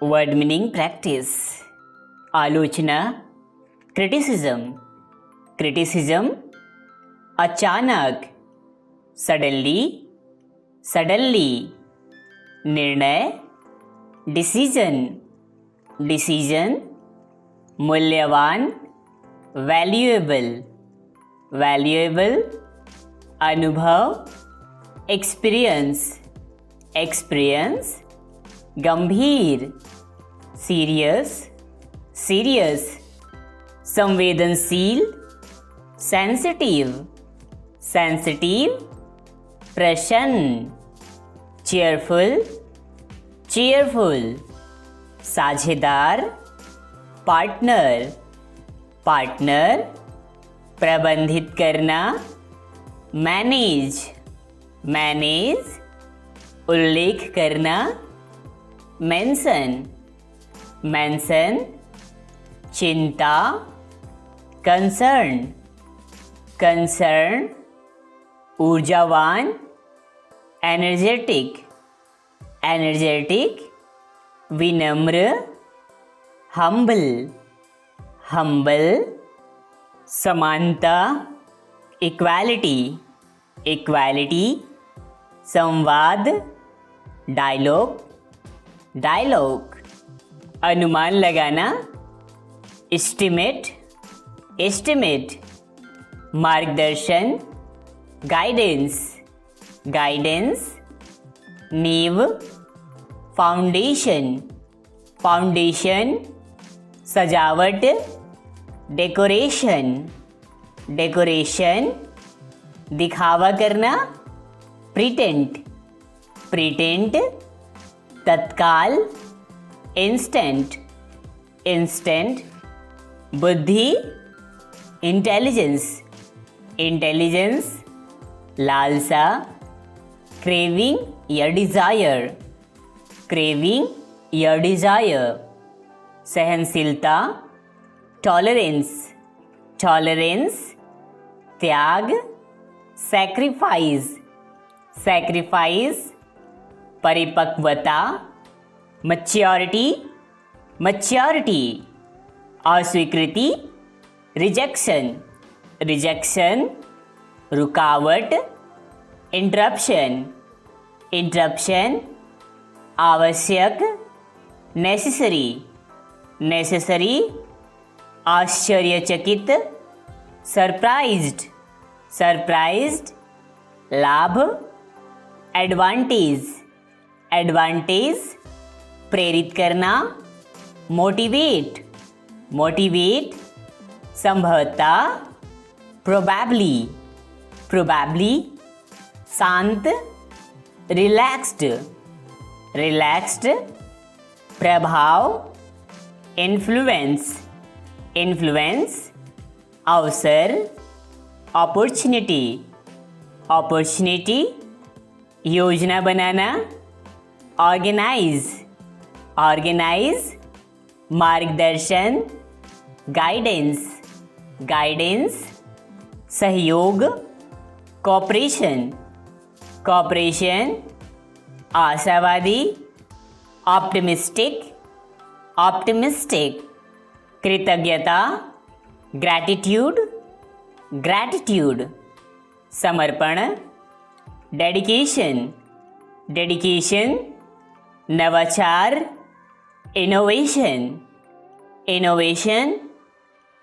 Word meaning practice. आलोचना criticism. Criticism अचानक, suddenly, suddenly. निर्णय डिसीजन, डिसीजन। मूल्यवान वैल्यूएबल, वैल्यूएबल। अनुभव एक्सपीरियंस, एक्सपीरियंस। गंभीर सीरियस, सीरियस। संवेदनशील सेंसिटिव, सेंसिटिव। प्रसन्न चेयरफुल, चेयरफुल। साझेदार पार्टनर, पार्टनर। प्रबंधित करना मैनेज, मैनेज। उल्लेख करना मेंशन, मेंशन। चिंता कंसर्न, कंसर्न। ऊर्जावान एनर्जेटिक, एनर्जेटिक। विनम्र हम्बल, हम्बल। समानता इक्वालिटी, इक्वालिटी। संवाद डायलॉग, डायलॉग। अनुमान लगाना एस्टिमेट, एस्टिमेट। मार्गदर्शन गाइडेंस, गाइडेंस। नींव फाउंडेशन, फाउंडेशन। सजावट डेकोरेशन, डेकोरेशन। दिखावा करना प्रिटेंट, प्रिटेंट। तत्काल इंस्टेंट, इंस्टेंट। बुद्धि इंटेलिजेंस, इंटेलिजेंस। लालसा क्रेविंग या डिज़ायर, क्रेविंग या डिज़ायर। सहनशीलता टॉलरेंस, टॉलरेंस। त्याग सैक्रिफाइस, सैक्रिफाइस। परिपक्वता मैच्योरिटी, मैच्योरिटी। अस्वीकृति रिजेक्शन, रिजेक्शन। रुकावट इंटरप्शन, इंटरप्शन। आवश्यक नेसेसरी, नेसेसरी। आश्चर्यचकित सरप्राइज्ड, सरप्राइज्ड। लाभ एडवांटेज, एडवांटेज। प्रेरित करना मोटिवेट, मोटिवेट। संभवतः प्रोबेबली, प्रोबेबली। शांत रिलैक्स्ड, रिलैक्स्ड। प्रभाव इन्फ्लुएंस, इन्फ्लुएंस। अवसर अपॉर्चुनिटी, अपॉर्चुनिटी। योजना बनाना ऑर्गेनाइज, ऑर्गेनाइज। मार्गदर्शन गाइडेंस, गाइडेंस। सहयोग कोऑपरेशन, कोऑपरेशन। आशावादी ऑप्टिमिस्टिक, ऑप्टिमिस्टिक। कृतज्ञता ग्रैटिट्यूड, ग्रैटिट्यूड। समर्पण डेडिकेशन, डेडिकेशन। नवाचार इनोवेशन, इनोवेशन।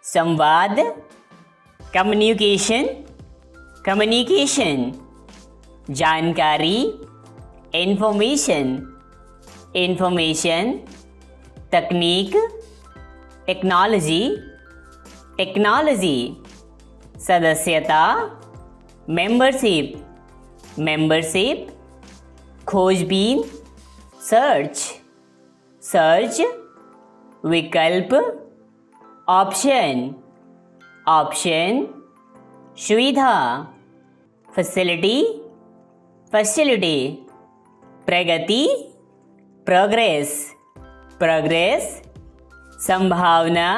संवाद कम्युनिकेशन, कम्युनिकेशन। जानकारी इंफॉर्मेशन, इंफॉर्मेशन। तकनीक टेक्नोलॉजी, टेक्नोलॉजी। सदस्यता मेंबरशिप, मेंबरशिप। खोजबीन सर्च, सर्च। विकल्प ऑप्शन, ऑप्शन। सुविधा फैसिलिटी, फैसिलिटी। प्रगति प्रोग्रेस, प्रोग्रेस। संभावना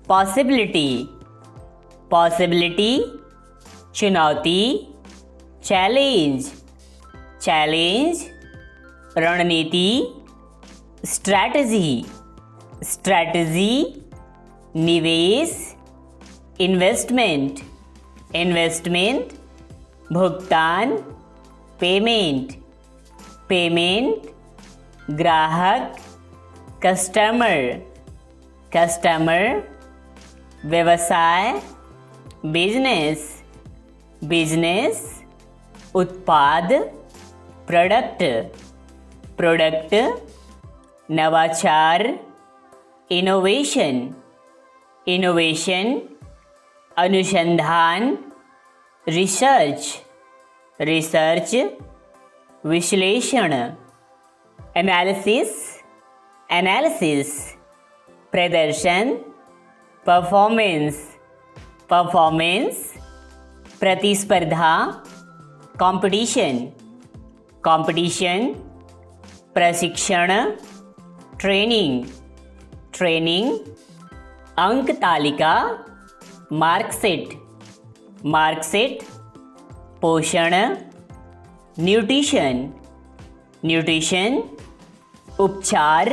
पॉसिबिलिटी, पॉसिबिलिटी। चुनौती चैलेंज, चैलेंज। रणनीति स्ट्रैटेजी, स्ट्रैटेजी, निवेश, इन्वेस्टमेंट, इन्वेस्टमेंट, भुगतान, पेमेंट, पेमेंट, ग्राहक, कस्टमर, कस्टमर, व्यवसाय, बिजनेस, बिजनेस, उत्पाद, प्रोडक्ट, प्रोडक्ट, नवाचार, इनोवेशन, इनोवेशन, अनुसंधान, रिसर्च, रिसर्च, विश्लेषण, एनालिसिस, एनालिसिस, प्रदर्शन, परफॉर्मेंस, परफॉर्मेंस, प्रतिस्पर्धा, कंपटीशन, कंपटीशन, प्रशिक्षण, ट्रेनिंग, ट्रेनिंग, अंक तालिका, मार्कशीट, मार्कशीट, पोषण, न्यूट्रिशन, न्यूट्रिशन, उपचार,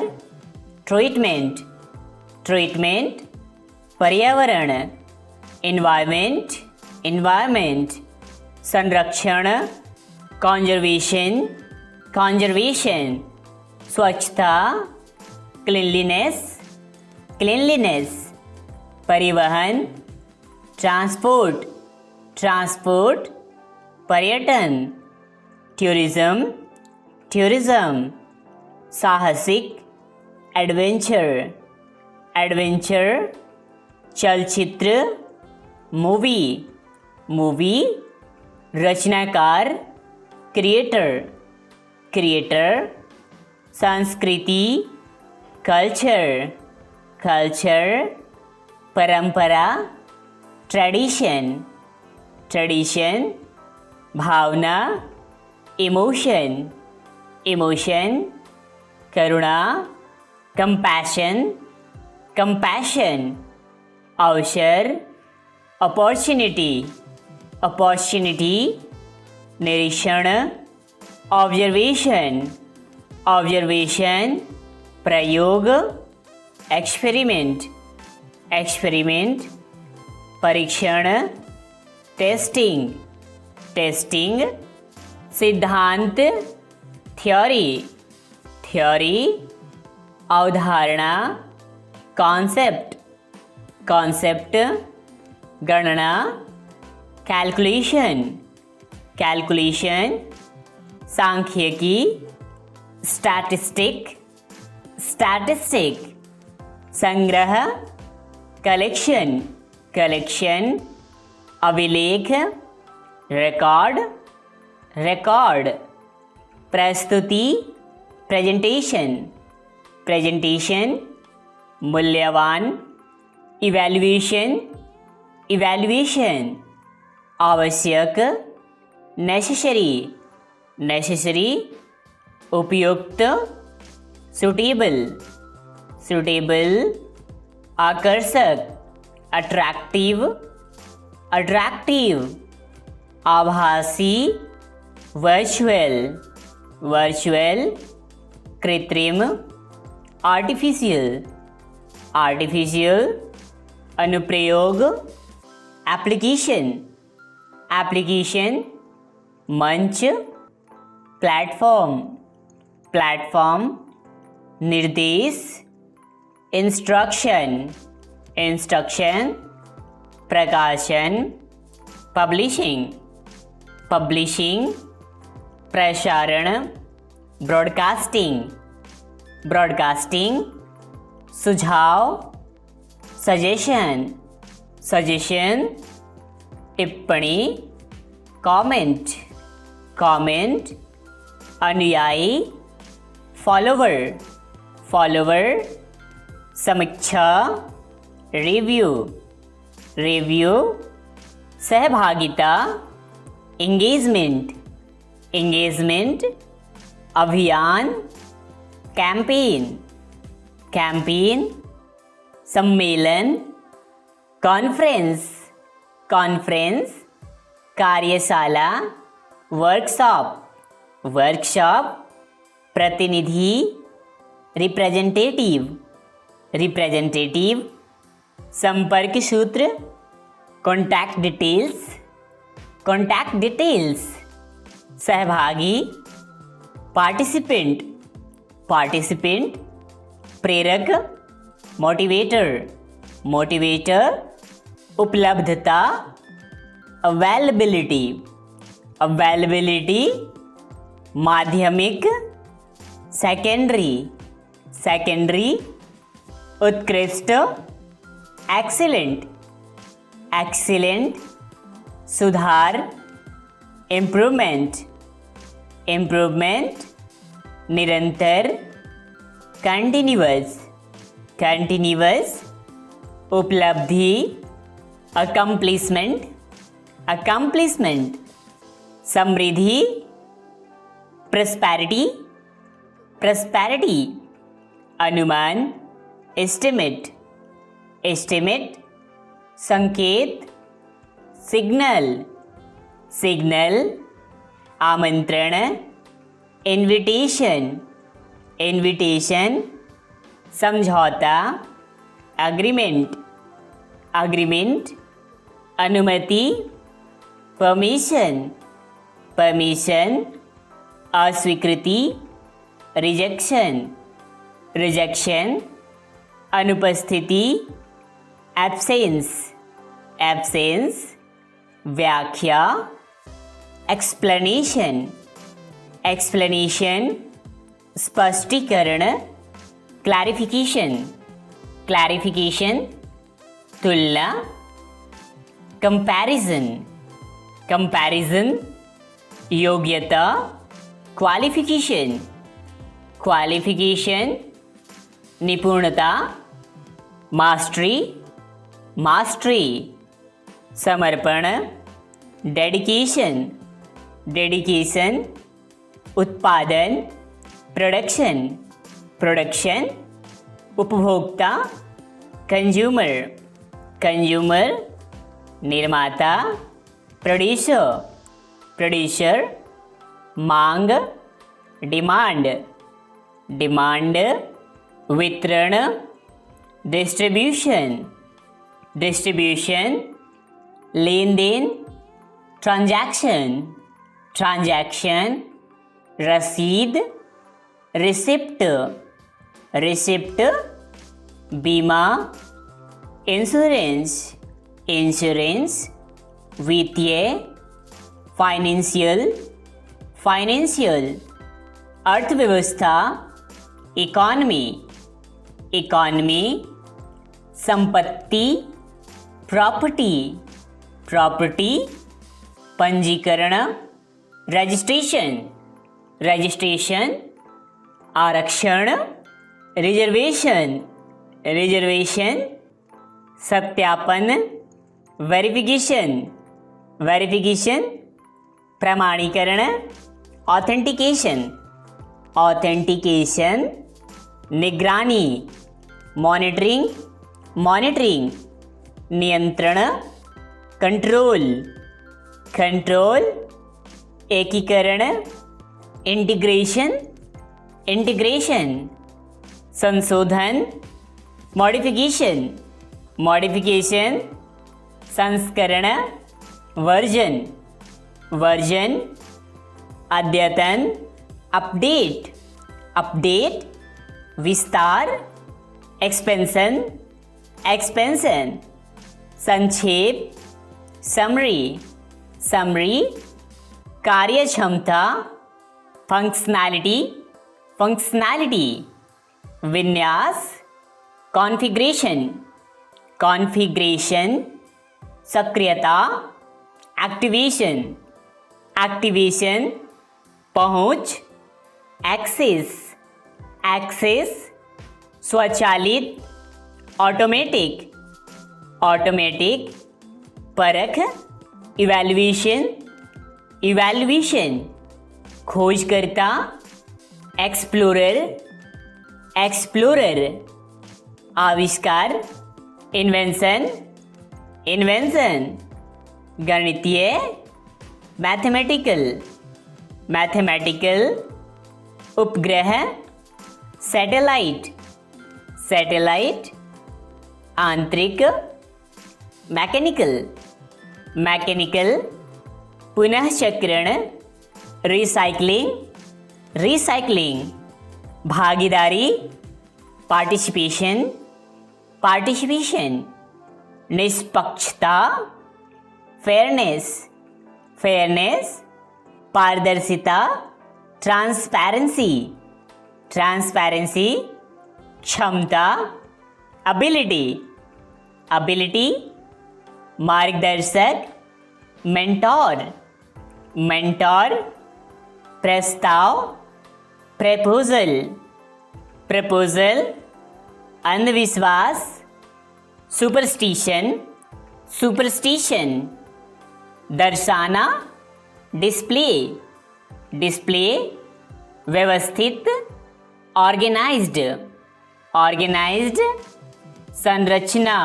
ट्रीटमेंट, ट्रीटमेंट, पर्यावरण, एनवायरनमेंट, एनवायरनमेंट, संरक्षण, कंजर्वेशन, कंजर्वेशन, स्वच्छता, क्लीनलीनेस, क्लीनलीनेस, परिवहन, ट्रांसपोर्ट, ट्रांसपोर्ट, पर्यटन, टूरिज्म, टूरिज्म, साहसिक, एडवेंचर, एडवेंचर, चलचित्र, मूवी, मूवी, रचनाकार, क्रिएटर, क्रिएटर, संस्कृति, कल्चर, कल्चर, परंपरा, ट्रेडिशन, ट्रेडिशन, भावना, इमोशन, इमोशन, करुणा, कंपैशन, कंपैशन, अवसर, अपॉर्चुनिटी, अपॉर्चुनिटी, निरीक्षण, ऑब्जर्वेशन, ऑब्जर्वेशन, प्रयोग, एक्सपेरिमेंट, एक्सपेरिमेंट, परीक्षण, टेस्टिंग, टेस्टिंग, सिद्धांत, थ्योरी, थ्योरी, अवधारणा, कॉन्सेप्ट, कॉन्सेप्ट, गणना, कैलकुलेशन, कैलकुलेशन, सांख्यिकी, स्टैटिस्टिक, स्टैटिस्टिक, संग्रह, कलेक्शन, कलेक्शन, अभिलेख, रिकॉर्ड, रिकॉर्ड, प्रस्तुति, प्रेजेंटेशन, प्रेजेंटेशन, मूल्यवान, इवैल्यूएशन, इवैल्यूएशन, आवश्यक, नेसेसरी, नेसेसरी, उपयुक्त, सुटेबल, सुटेबल, आकर्षक, अट्रैक्टिव, अट्रैक्टिव, आभासी, वर्चुअल, वर्चुअल, कृत्रिम, आर्टिफिशियल, आर्टिफिशियल, अनुप्रयोग, एप्लीकेशन, एप्लीकेशन, मंच, प्लेटफॉर्म, प्लेटफॉर्म, निर्देश, इंस्ट्रक्शन, इंस्ट्रक्शन, प्रकाशन, पब्लिशिंग, पब्लिशिंग, प्रसारण, ब्रॉडकास्टिंग, ब्रॉडकास्टिंग, सुझाव, सजेशन, सजेशन, टिप्पणी, कमेंट, कमेंट, अनुयायी, फॉलोवर, फॉलोवर, समीक्षा, रिव्यू, रिव्यू, सहभागिता, एंगेजमेंट, एंगेजमेंट, अभियान, कैंपेन, कैंपेन, सम्मेलन, कॉन्फ्रेंस, कॉन्फ्रेंस, कार्यशाला, वर्कशॉप, वर्कशॉप, प्रतिनिधि, रिप्रेजेंटेटिव, रिप्रेजेंटेटिव, संपर्क सूत्र, कॉन्टैक्ट डिटेल्स, कॉन्टैक्ट डिटेल्स, सहभागी, पार्टिसिपेंट, पार्टिसिपेंट, प्रेरक, मोटिवेटर, मोटिवेटर, उपलब्धता, अवेलेबिलिटी, अवेलेबिलिटी, माध्यमिक, सेकेंडरी, सेकेंडरी, उत्कृष्ट, एक्सीलेंट, एक्सीलेंट, सुधार, इम्प्रूवमेंट, इम्प्रूवमेंट, निरंतर, कंटिन्यूअस, कंटिन्यूअस, उपलब्धि, अकम्प्लिशमेंट, अकम्प्लिशमेंट, समृद्धि, प्रॉस्पेरिटी, प्रॉस्पेरिटी, अनुमान, एस्टिमेट, एस्टिमेट, संकेत, सिग्नल, सिग्नल, आमंत्रण, इनविटेशन, इनविटेशन, समझौता, एग्रीमेंट, एग्रीमेंट, अनुमति, परमिशन, परमिशन, अस्वीकृति, रिजेक्शन, रिजेक्शन, अनुपस्थिति, एब्सेंस, एब्सेंस, व्याख्या, एक्सप्लेनेशन, एक्सप्लेनेशन, स्पष्टीकरण, क्लैरिफिकेशन, क्लैरिफिकेशन, तुलना, कंपैरिजन, कंपैरिजन, योग्यता, क्वालिफिकेशन, क्वालिफिकेशन, निपुणता, मास्टरी, मास्टरी, समर्पण, डेडिकेशन, डेडिकेशन, उत्पादन, प्रोडक्शन, प्रोडक्शन, उपभोक्ता, कंज्यूमर, कंज्यूमर, निर्माता, प्रोड्यूसर, प्रोड्यूसर, मांग, डिमांड, डिमांड, वितरण, डिस्ट्रीब्यूशन, डिस्ट्रीब्यूशन, लेन देन, ट्रांजैक्शन, ट्रांजैक्शन, रसीद, रिसिप्ट, रिसिप्ट, बीमा, इंश्योरेंस, इंश्योरेंस, वित्तीय, फाइनेंशियल, फाइनेंशियल, अर्थव्यवस्था, इकॉनमी, इकॉनमी, संपत्ति, प्रॉपर्टी, प्रॉपर्टी, पंजीकरण, रजिस्ट्रेशन, रजिस्ट्रेशन, आरक्षण, रिजर्वेशन, रिजर्वेशन, सत्यापन, वेरिफिकेशन, वेरिफिकेशन, प्रमाणीकरण, ऑथेंटिकेशन, ऑथेंटिकेशन, निगरानी, मॉनिटरिंग, मॉनिटरिंग, नियंत्रण, कंट्रोल, कंट्रोल, एकीकरण, इंटीग्रेशन, इंटीग्रेशन, संशोधन, मॉडिफिकेशन, मॉडिफिकेशन, संस्करण, वर्जन, वर्जन, अद्यतन, अपडेट, अपडेट, विस्तार, एक्सपेंशन, एक्सपेंशन, संक्षेप, समरी, समरी, कार्यक्षमता, फंक्शनैलिटी, फंक्शनैलिटी, विन्यास, कॉन्फ़िगरेशन, कॉन्फ़िगरेशन, सक्रियता, एक्टिवेशन, एक्टिवेशन, पहुंच, एक्सेस, एक्सेस, स्वचालित, ऑटोमेटिक, ऑटोमेटिक, परख, इवैल्यूएशन, इवैल्यूएशन, खोजकर्ता, एक्सप्लोरर, एक्सप्लोरर, आविष्कार, इन्वेंशन, इन्वेंशन, गणितीय, मैथमेटिकल, मैथमेटिकल, उपग्रह, सैटेलाइट, सैटेलाइट, आंतरिक, मैकेनिकल, मैकेनिकल, पुनः चक्रण, रिसाइकलिंग, रिसाइकलिंग, भागीदारी, पार्टिसिपेशन, पार्टिसिपेशन, निष्पक्षता, फेयरनेस, फेयरनेस, पारदर्शिता, ट्रांसपेरेंसी, ट्रांसपेरेंसी, क्षमता, एबिलिटी, एबिलिटी, मार्गदर्शक, मेंटोर, मेंटोर, प्रस्ताव, प्रपोजल, प्रपोजल, अंधविश्वास, सुपरस्टिशन, सुपरस्टिशन, दर्शाना, डिस्प्ले, डिस्प्ले, व्यवस्थित, ऑर्गेनाइज्ड, ऑर्गेनाइज्ड, संरचना,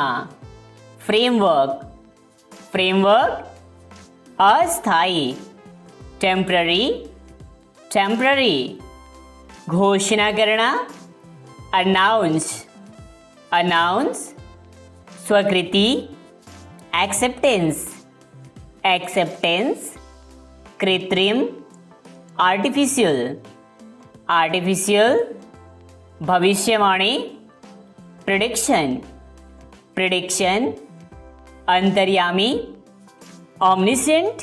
फ्रेमवर्क, फ्रेमवर्क, अस्थायी, टेम्पररी, टेम्पररी, घोषणा करना, अनाउंस, अनाउंस, स्वीकृति, एक्सेप्टेंस, एक्सेप्टेंस, कृत्रिम, आर्टिफिशियल, आर्टिफिशियल, भविष्यवाणी, प्रिडिक्शन, प्रिडिक्शन, अंतर्यामी, ओमनिसेंट,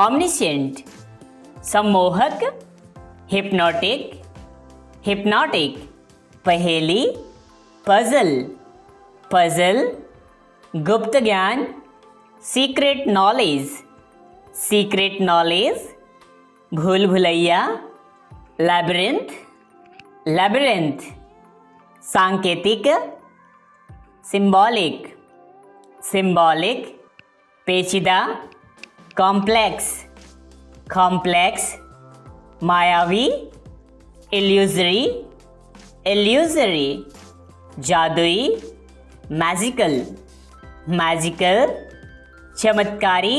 ओमनिसेंट, सम्मोहक, हिप्नोटिक, हिप्नोटिक, पहेली, पजल, पजल, गुप्त ज्ञान, सीक्रेट नॉलेज, सीक्रेट नॉलेज, भूल भुलैया, लैबिरिंथ, लैबिरिंथ, सांकेतिक, सिंबॉलिक, सिंबॉलिक, पेचीदा, कॉम्प्लेक्स, कॉम्प्लेक्स, मायावी, इल्यूजरी, इल्यूजरी, जादुई, मैजिकल, मैजिकल, चमत्कारी,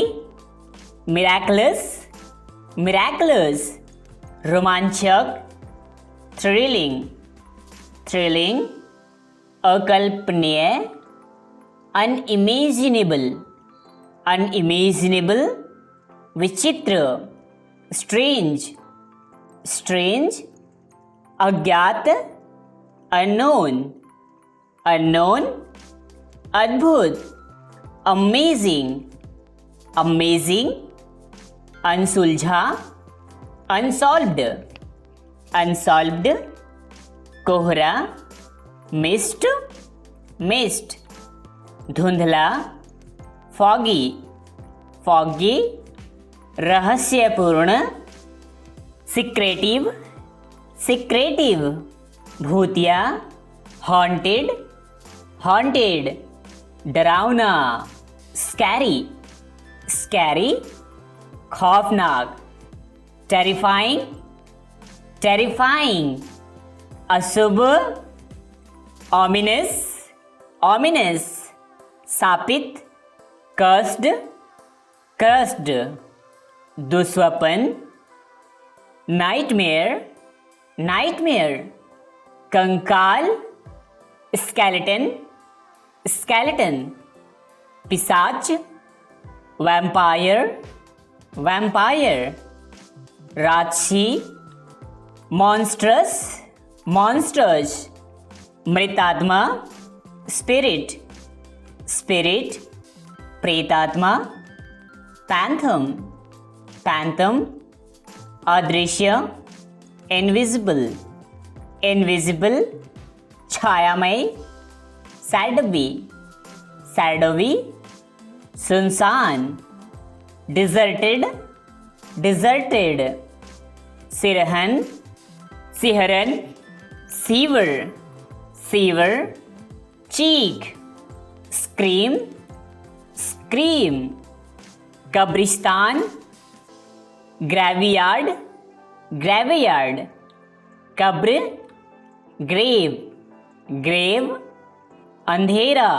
मिराकलस, मिराकलस, रोमांचक, थ्रिलिंग, थ्रिलिंग, अकल्पनीय, अनइमेजिनेबल, अनइमेजिनेबल, विचित्र, स्ट्रेंज, स्ट्रेंज, अज्ञात, अननोन, अननोन, अद्भुत, अमेजिंग, अमेजिंग, अनसुलझा, अनसॉल्व्ड, अनसॉल्व्ड, कोहरा, मिस्ट, मिस्ट, धुंधला, फॉगी, फॉगी, रहस्यपूर्ण, सीक्रेटिव, सीक्रेटिव, भूतिया, हॉन्टेड, हॉन्टेड, डरावना, स्कैरी, स्कैरी, खौफनाक, टेरिफाइंग, टेरिफाइंग, अशुभ, ऑमिनस, ऑमिनस, शापित, कर्स्ड, कर्स्ड, दुस्वपन, नाइटमेयर, नाइटमेयर, कंकाल, स्केलेटन, स्केलेटन, पिशाच, वैम्पायर, वैम्पायर, राक्षसी, मॉन्स्ट्रस, मॉन्स्टर्स, मृतात्मा, स्पिरिट, स्पिरिट, प्रेतात्मा, पैंथम, पैंथम, अदृश्य, इनविजिबल, इनविजिबल, छायामय, सैडवी, सैडवी, सुनसान, डिजर्टेड, डिजर्टेड, सिरहन, सिहरन, सीवर, सीवर, चीख, स्क्रीम, स्क्रीम, कब्रिस्तान, ग्रेवयार्ड, ग्रेवयार्ड, कब्र, ग्रेव, ग्रेव, अंधेरा,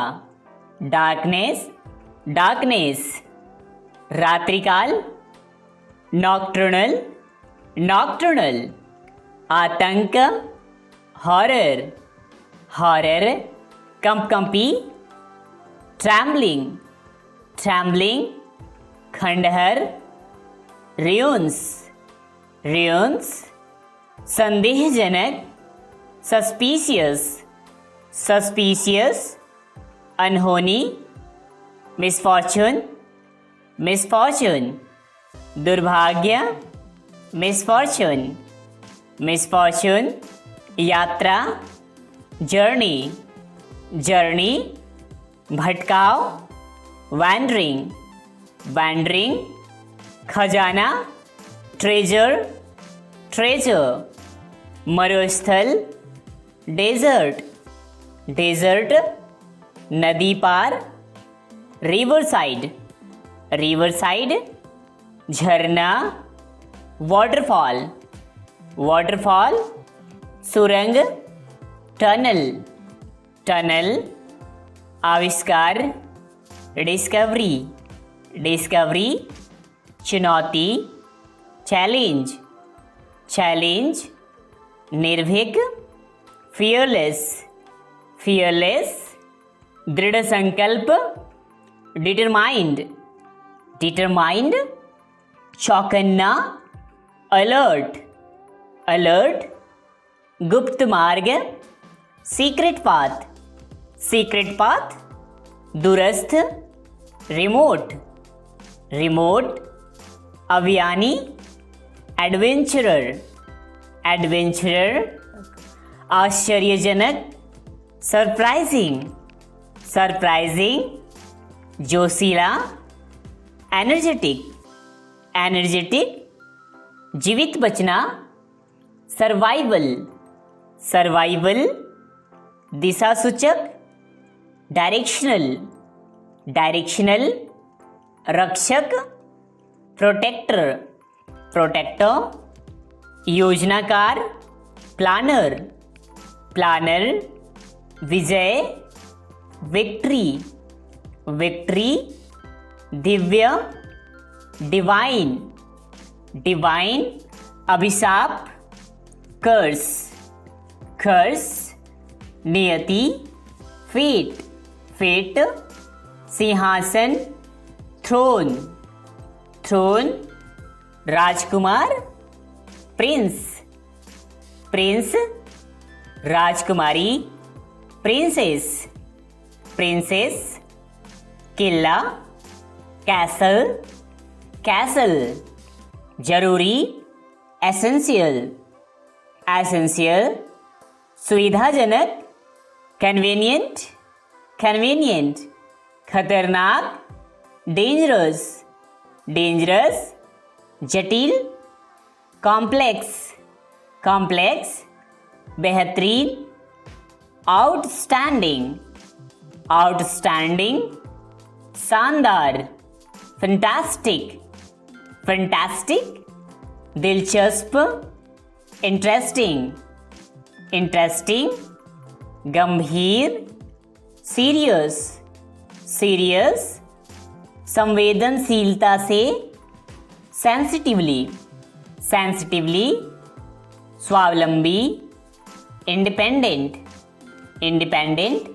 डार्कनेस, डार्कनेस, रात्रिकाल, नॉक्टर्नल, नॉक्टर्नल, आतंक, हॉरर, हॉरर, कंपकंपी, ट्रैम्बलिंग, ट्रैम्बलिंग, खंडहर, रियून्स, रियून्स, संदेहजनक, सस्पिशियस, सस्पिशियस, अनहोनी, मिसफॉर्चून, मिसफॉर्चून, दुर्भाग्य, मिसफॉर्चून, मिसफॉर्चून, यात्रा, जर्नी, जर्नी, भटकाव, वैंडरिंग, वैंडरिंग, खजाना, ट्रेजर, ट्रेजर, मरुस्थल, डेजर्ट, डेजर्ट, नदी पार, रिवर साइड, रिवर साइड, झरना, वाटरफॉल, वाटरफॉल, सुरंग, टनल, टनल, आविष्कार, डिस्कवरी, डिस्कवरी, चुनौती, चैलेंज, चैलेंज, निर्भीक, फियरलेस, फियरलेस, दृढ़ संकल्प, डिटरमाइंड, डिटरमाइंड, चौकन्ना, अलर्ट, अलर्ट, गुप्त मार्ग, सीक्रेट पाथ, सीक्रेट पाथ, दूरस्थ, रिमोट, रिमोट, अवियानी, एडवेंचरर, एडवेंचरर, आश्चर्यजनक, सरप्राइजिंग, सरप्राइजिंग, जोशीला, एनर्जेटिक, एनर्जेटिक, जीवित बचना, सर्वाइवल, सर्वाइवल, दिशा सूचक, डायरेक्शनल, डायरेक्शनल, रक्षक, प्रोटेक्टर, प्रोटेक्टर, योजनाकार, प्लानर, प्लानर, विजय, victory, victory, Divya, divine, divine, अभिशाप, कर्स, कर्स, नियति, फेट, फेट, सिंहासन, थ्रोन, थ्रोन, राजकुमार, प्रिंस, प्रिंस, राजकुमारी, प्रिंसेस, प्रिंसेस, किला, कैसल, कैसल, जरूरी, एसेंशियल, एसेंशियल, सुविधाजनक, कन्वीनियंट, कन्वीनियंट, खतरनाक, डेंजरस, डेंजरस, जटिल, कॉम्प्लेक्स, कॉम्प्लेक्स, बेहतरीन, आउटस्टैंडिंग, आउटस्टैंडिंग, शानदार, फैंटास्टिक, फैंटास्टिक, दिलचस्प, इंटरेस्टिंग, इंटरेस्टिंग, गंभीर, सीरियस, सीरियस, संवेदनशीलता से, सेंसिटिवली, सेंसिटिवली, स्वावलंबी, इंडिपेंडेंट, इंडिपेंडेंट,